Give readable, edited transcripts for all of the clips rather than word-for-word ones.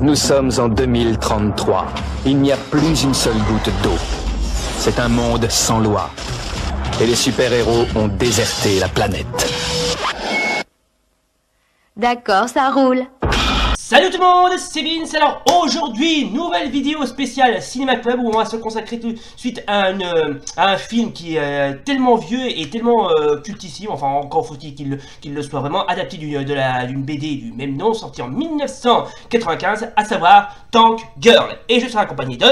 Nous sommes en 2033. Il n'y a plus une seule goutte d'eau. C'est un monde sans loi. Et les super-héros ont déserté la planète. D'accord, ça roule. Salut tout le monde, c'est Vince. Alors aujourd'hui, nouvelle vidéo spéciale Cinéma Club où on va se consacrer tout de suite à un film qui est tellement vieux et tellement cultissime, enfin encore faut-il qu'il le soit vraiment, adapté d'une BD du même nom, sorti en 1995, à savoir Tank Girl. Et je serai accompagné de...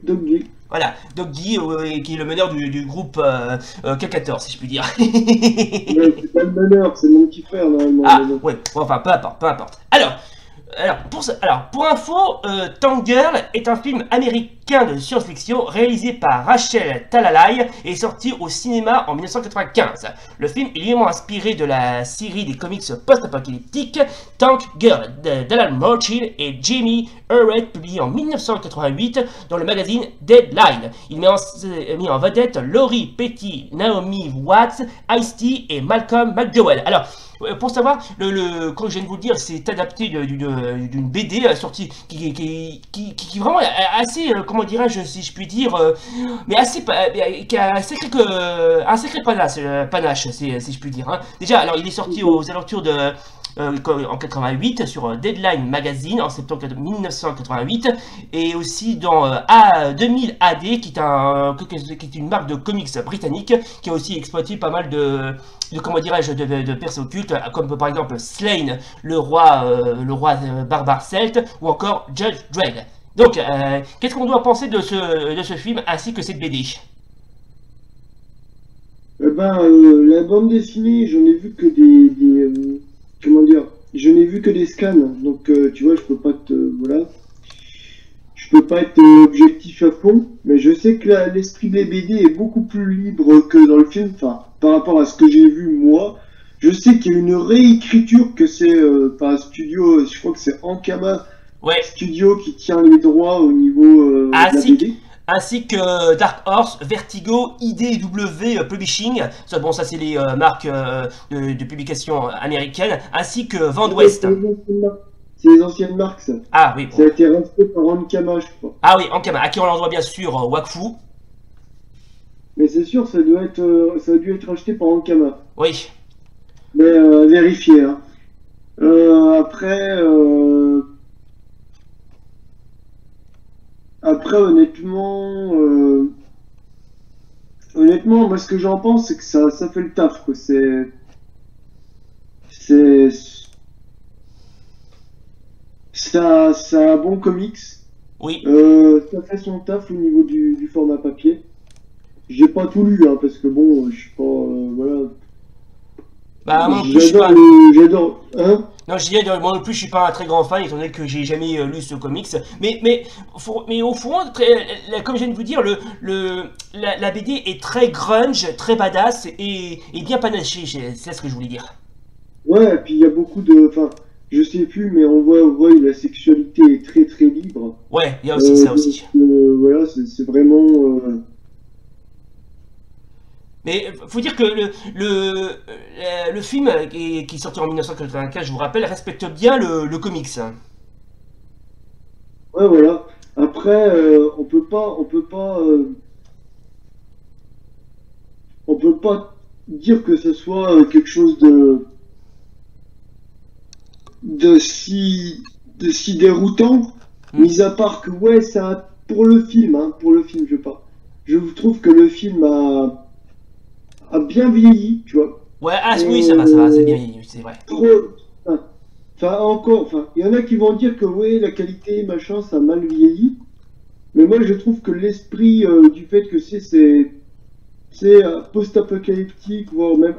Doggy. Voilà, Doggy, qui est le meneur du groupe K14, si je puis dire. Ouais, c'est pas le meneur, c'est mon petit frère normalement. Ah, ouais, enfin, peu importe, peu importe. Alors, pour info, Tank Girl est un film américain de science-fiction réalisé par Rachel Talalay et sorti au cinéma en 1995. Le film est librement inspiré de la série des comics post-apocalyptiques Tank Girl d'Alan Moore et Jamie Hurwitz, publié en 1988 dans le magazine Deadline. Il met en vedette Laurie Petty, Naomi Watts, Ice-T et Malcolm McDowell. Alors, pour savoir, comme je viens de vous le dire, c'est adapté d'une BD sortie qui vraiment est assez, comment dirais-je, si je puis dire, mais assez, qui a un sacré panache, si je puis dire. Hein. Déjà, alors il est sorti aux alentours de... en 88 sur Deadline Magazine en septembre 1988 et aussi dans 2000 AD qui est une marque de comics britannique qui a aussi exploité pas mal de comment dirais-je de persos occultes comme par exemple Slain, le roi barbare celte ou encore Judge Dredd. Donc qu'est-ce qu'on doit penser de ce film ainsi que cette BD? La bande dessinée, j'en ai vu que comment dire, je n'ai vu que des scans, donc tu vois, je peux pas être objectif à fond, mais je sais que l'esprit des BD est beaucoup plus libre que dans le film, enfin, par rapport à ce que j'ai vu moi. Je sais qu'il y a une réécriture que c'est par un studio, je crois que c'est Ankama Studio qui tient les droits au niveau de la BD. Ainsi que Dark Horse, Vertigo, IDW Publishing, bon ça c'est les marques de publication américaines, ainsi que Van West. C'est les anciennes marques ça. Ah oui. Bon. Ça a été racheté par Ankama je crois. Ah oui, Ankama, à qui on leur doit bien sûr Wakfu. Mais c'est sûr, ça a dû être racheté par Ankama. Oui. Mais vérifier. Hein. Après, honnêtement, moi, ce que j'en pense, c'est que ça fait le taf, quoi. C'est un bon comics. Oui. Ça fait son taf au niveau du format papier. J'ai pas tout lu, hein, parce que bon, je suis pas, voilà. Bah, moi non plus, j'adore, hein? Non, je disais, moi non plus, je suis pas un très grand fan, étant donné que j'ai jamais lu ce comics. Mais au fond, comme je viens de vous dire, la BD est très grunge, très badass et bien panachée, c'est ce que je voulais dire. Ouais, et puis il y a beaucoup de... Enfin, je sais plus, mais on voit la sexualité est très très libre. Ouais, il y a aussi ça aussi. Voilà, c'est vraiment... Mais faut dire que le film qui est sorti en 1995, je vous rappelle, respecte bien le comics. Ouais, voilà. Après, on peut pas dire que ce soit quelque chose de si déroutant, mis à part que ouais, ça pour le film, je trouve que le film a bien vieilli, tu vois. Ouais, oui, ça va, c'est bien vieilli, c'est vrai. Il y en a qui vont dire que ouais, la qualité, machin, ça a mal vieilli. Mais moi, je trouve que l'esprit du fait que c'est post-apocalyptique, voire même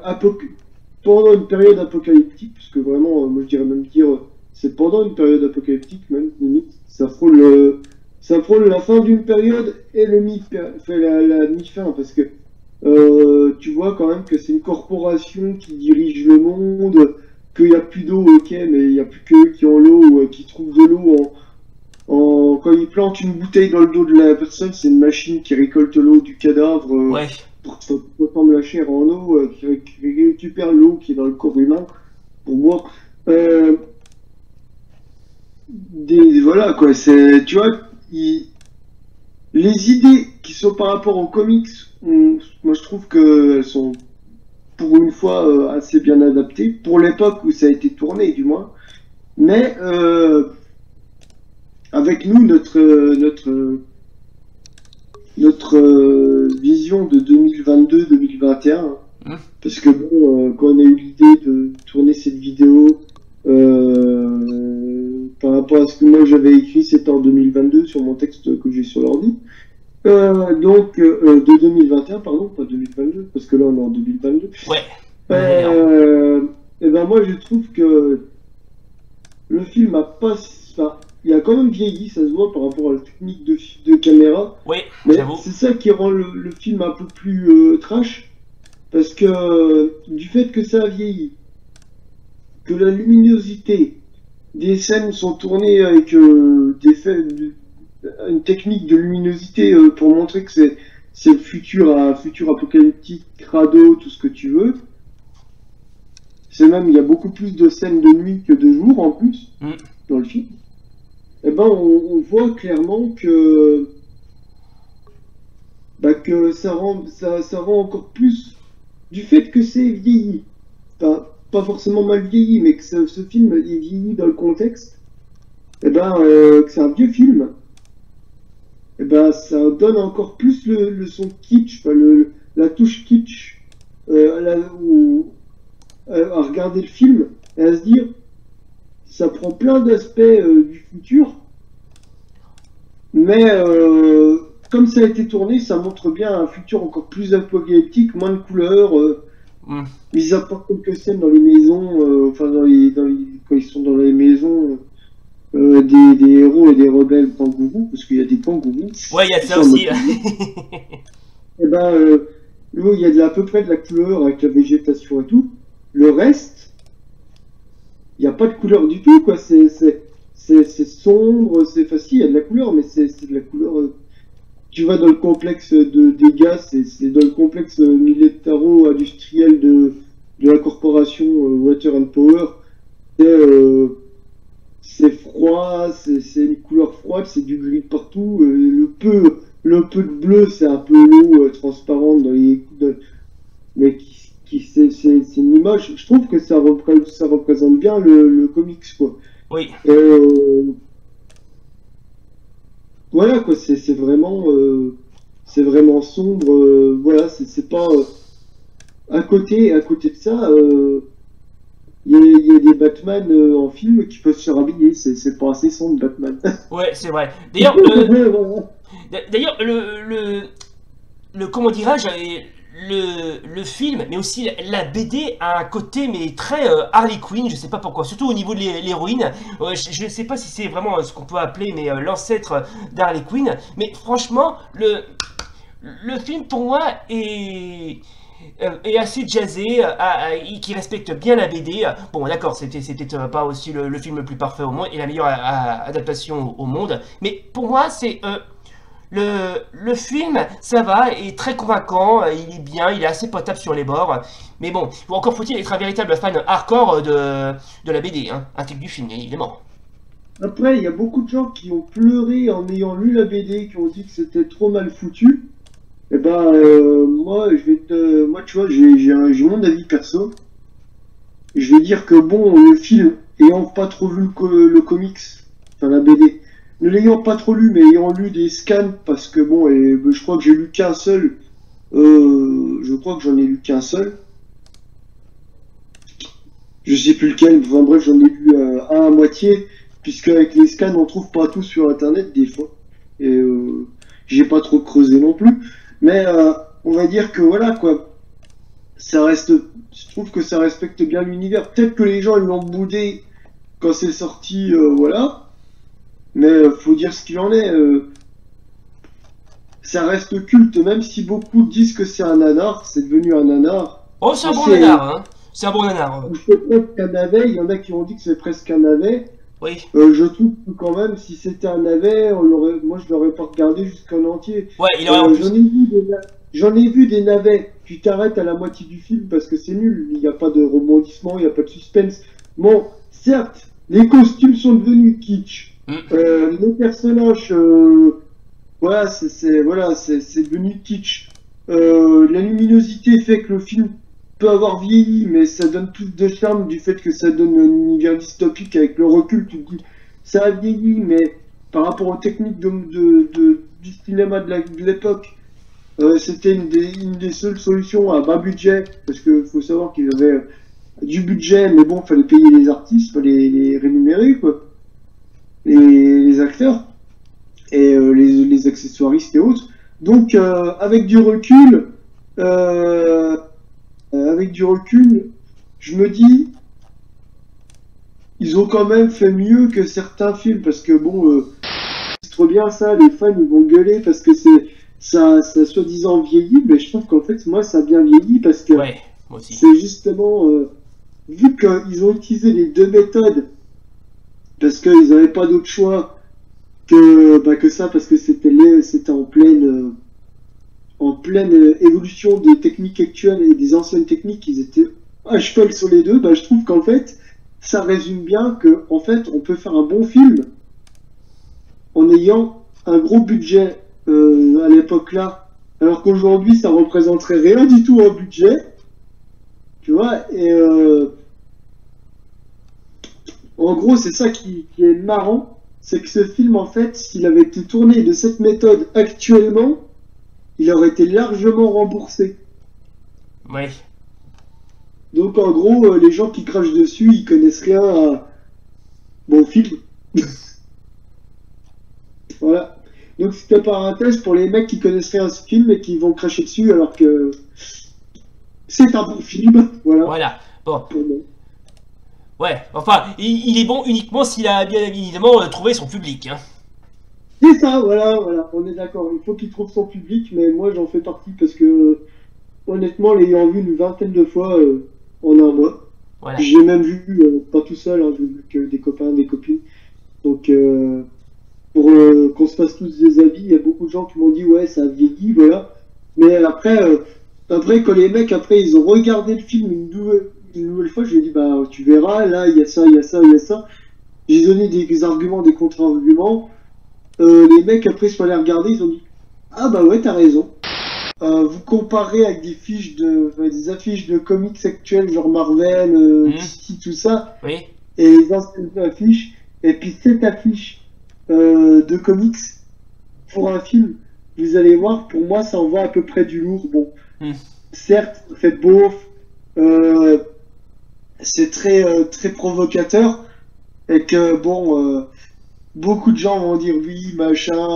pendant une période apocalyptique, puisque vraiment, moi je dirais même dire, c'est pendant une période apocalyptique, même, limite, ça frôle la fin d'une période et la mi-fin, parce que tu vois quand même que c'est une corporation qui dirige le monde, qu'il n'y a plus d'eau, ok, mais il n'y a plus qu'eux qui ont l'eau, qui trouvent de l'eau quand ils plantent une bouteille dans le dos de la personne, c'est une machine qui récolte l'eau du cadavre pour transformer la chair en eau, qui récupère l'eau qui est dans le corps humain pour boire. voilà quoi, c'est, tu vois, les idées qui sont par rapport aux comics, moi je trouve qu'elles sont pour une fois assez bien adaptées, pour l'époque où ça a été tourné du moins. Mais avec nous, notre vision de 2022-2021, parce que bon, quand on a eu l'idée de tourner cette vidéo, par rapport à ce que moi j'avais écrit, c'était en 2022 sur mon texte que j'ai sur l'ordi. Donc, de 2021, pardon, pas 2022, parce que là on est en 2022. Ouais. Et ben moi je trouve que le film a pas. Enfin, il a quand même vieilli, ça se voit par rapport à la technique de caméra. Oui, mais j'avoue. c'est ça qui rend le film un peu plus trash, parce que du fait que ça a vieilli, que la luminosité des scènes sont tournées avec une technique de luminosité pour montrer que c'est le futur apocalyptique, crado, tout ce que tu veux. C'est même, il y a beaucoup plus de scènes de nuit que de jour en plus dans le film. Et ben on voit clairement que ça rend encore plus, du fait que c'est vieilli, enfin, pas forcément mal vieilli, mais que ce film est vieilli dans le contexte, et ben que c'est un vieux film, et ben ça donne encore plus le son kitsch, enfin, la touche kitsch à regarder le film et à se dire ça prend plein d'aspects du futur, mais comme ça a été tourné, ça montre bien un futur encore plus apocalyptique, moins de couleurs, mis à part quelques scènes dans les maisons, enfin quand ils sont dans les maisons des héros et des rebelles kangourous, parce qu'il y a des kangourous. Ouais, il y a ça aussi. Et ben il y a à peu près de la couleur avec la végétation et tout. Le reste, il n'y a pas de couleur du tout, quoi. C'est sombre, c'est facile, il y a de la couleur, mais c'est de la couleur. Tu vas dans le complexe des gars, c'est dans le complexe militaro-industriel de la corporation Water and Power. C'est froid, c'est une couleur froide, c'est du gris partout. Le peu de bleu, c'est un peu l'eau transparente dans les. Mais c'est une image, je trouve que ça représente bien le comics, quoi. Oui. Voilà, quoi, c'est vraiment sombre, voilà, c'est pas... à côté de ça, il y a des Batman en film qui peuvent se rhabiller, c'est pas assez sombre, Batman. Ouais, c'est vrai. D'ailleurs, comment dirais-je, le film, mais aussi la BD a un côté mais très Harley Quinn, je sais pas pourquoi, surtout au niveau de l'héroïne. Je ne sais pas si c'est vraiment ce qu'on peut appeler mais l'ancêtre d'Harley Quinn, mais franchement le film pour moi est assez jazzé, qui respecte bien la BD. Bon d'accord, c'était peut-être pas aussi le film le plus parfait au monde et la meilleure adaptation au monde, mais pour moi c'est... Le film, ça va, est très convaincant, il est bien, il est assez potable sur les bords. Mais bon, encore faut-il être un véritable fan hardcore de la BD, hein, un type du film, évidemment. Après, il y a beaucoup de gens qui ont pleuré en ayant lu la BD, qui ont dit que c'était trop mal foutu. Et ben, moi, moi, tu vois, j'ai mon avis perso. Je vais dire que bon, le film, ayant pas trop vu le comics, enfin la BD, ne l'ayant pas trop lu, mais ayant lu des scans, parce que bon, je crois que j'ai lu qu'un seul, je crois que j'en ai lu qu'un seul. Je sais plus lequel, enfin bref, j'en ai lu un à moitié, puisque avec les scans, on trouve pas tout sur internet des fois. Et j'ai pas trop creusé non plus. Mais on va dire que voilà quoi, ça reste, je trouve que ça respecte bien l'univers. Peut-être que les gens ils l'ont boudé quand c'est sorti, voilà. Mais faut dire ce qu'il en est. Ça reste culte, même si beaucoup disent que c'est un nanar, c'est devenu un nanar. Oh, c'est un bon nanar, hein. C'est un bon nanar. C'est presque un navet, il y en a qui ont dit que c'est presque un navet. Oui. Je trouve que quand même, si c'était un navet, moi je l'aurais pas regardé jusqu'en entier. Ouais, il aurait en plus. J'en ai vu des navets, tu t'arrêtes à la moitié du film parce que c'est nul, il n'y a pas de rebondissement, il n'y a pas de suspense. Bon, certes, Les costumes sont devenus kitsch. Les personnages, voilà, c'est devenu kitsch. La luminosité fait que le film peut avoir vieilli, mais ça donne plus de charme du fait que ça donne un univers dystopique. Avec le recul, tu te dis, ça a vieilli, mais par rapport aux techniques du cinéma de l'époque, c'était une des seules solutions à bas budget, parce que faut savoir qu'ils avaient du budget, mais bon, fallait payer les artistes, fallait les rémunérer, quoi, les acteurs et les accessoiristes et autres. Donc, avec du recul, je me dis, ils ont quand même fait mieux que certains films, parce que bon, c'est trop bien ça, les fans ils vont gueuler parce que ça soi-disant vieilli, mais je trouve qu'en fait, moi, ça a bien vieilli parce que Ouais, moi aussi. c'est justement, vu qu'ils ont utilisé les deux méthodes, parce qu'ils n'avaient pas d'autre choix que ça, parce que c'était en pleine évolution des techniques actuelles et des anciennes techniques, ils étaient à cheval sur les deux. Bah, je trouve qu'en fait, ça résume bien que en fait, on peut faire un bon film en ayant un gros budget à l'époque là, alors qu'aujourd'hui, ça représenterait rien du tout en budget, tu vois. Et en gros, c'est ça qui est marrant, c'est que ce film, en fait, s'il avait été tourné de cette méthode actuellement, il aurait été largement remboursé. Ouais. Donc en gros, les gens qui crachent dessus, ils connaissent rien à bon film. Voilà. Donc c'était parenthèse pour les mecs qui connaissent rien à ce film et qui vont cracher dessus alors que c'est un bon film. Voilà. Voilà. Bon. Pour moi. Ouais. Enfin, il est bon uniquement s'il a bien évidemment trouvé son public. Hein. C'est ça, voilà, on est d'accord. Il faut qu'il trouve son public, mais moi j'en fais partie parce que honnêtement, l'ayant vu une vingtaine de fois en un mois, Voilà. j'ai même vu, pas tout seul, hein, j'ai vu que des copains, des copines. Donc pour qu'on se fasse tous des avis, il y a beaucoup de gens qui m'ont dit ouais, ça a vieilli, voilà. Mais après, quand les mecs, après, ils ont regardé le film une nouvelle fois, je lui ai dit bah tu verras, là il y a ça, il y a ça, il y a ça. J'ai donné des arguments, des contre-arguments. Les mecs après sont allés regarder, ils ont dit ah bah ouais t'as raison. Vous comparez avec des affiches de comics actuels genre Marvel, DC, tout ça, Oui. et les anciennes affiches, et puis cette affiche de comics pour un film, vous allez voir, pour moi ça envoie à peu près du lourd. Bon, certes, c'est beau, c'est très provocateur, et que bon. Beaucoup de gens vont dire oui, machin,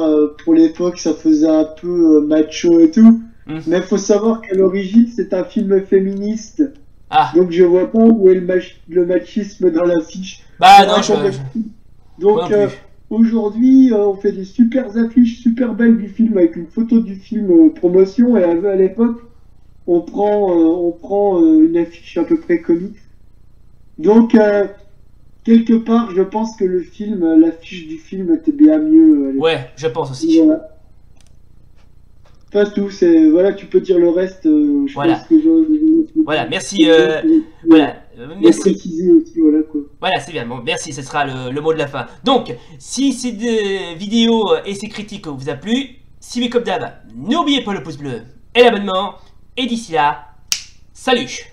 pour l'époque ça faisait un peu macho et tout. Mais il faut savoir qu'à l'origine c'est un film féministe. Ah. Donc je vois pas où est le machisme dans l'affiche. Bah non, Donc aujourd'hui on fait des super affiches super belles du film avec une photo du film promotion, et à l'époque on prend une affiche à peu près comique. Donc quelque part, je pense que l'affiche du film était bien mieux. Ouais, je pense aussi. Voilà. Pas tout, voilà, tu peux dire le reste. Je Voilà. pense que Voilà, merci. Voilà, merci. Préciser aussi, voilà quoi. Voilà, c'est bien. Bon, merci, ce sera le mot de la fin. Donc, si cette vidéo et ces critiques vous a plu, si comme d'hab, n'oubliez pas le pouce bleu et l'abonnement. Et d'ici là, salut!